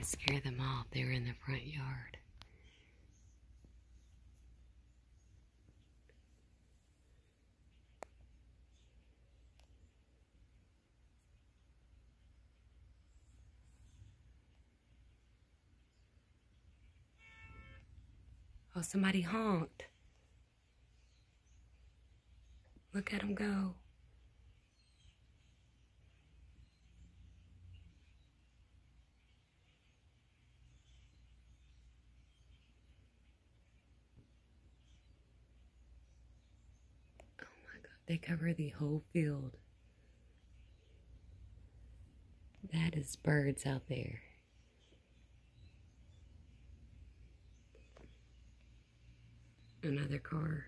to scare them off. They were in the front yard. Oh, somebody honked. Look at them go. Oh my God, they cover the whole field. That is birds out there. Another car.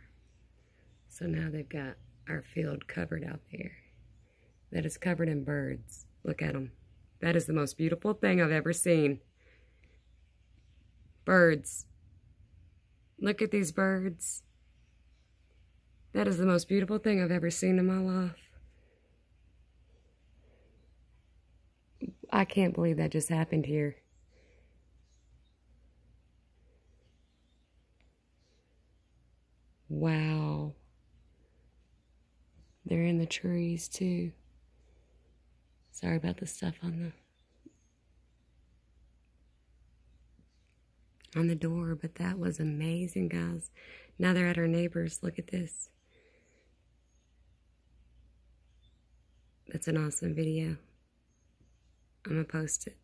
So now they've got our field covered out there. That is covered in birds. Look at them. That is the most beautiful thing I've ever seen. Birds. Look at these birds. That is the most beautiful thing I've ever seen in my life. I can't believe that just happened here. Wow. They're in the trees too. Sorry about the stuff on the door, but that was amazing, guys. Now they're at our neighbors. Look at this. That's an awesome video. I'm gonna post it.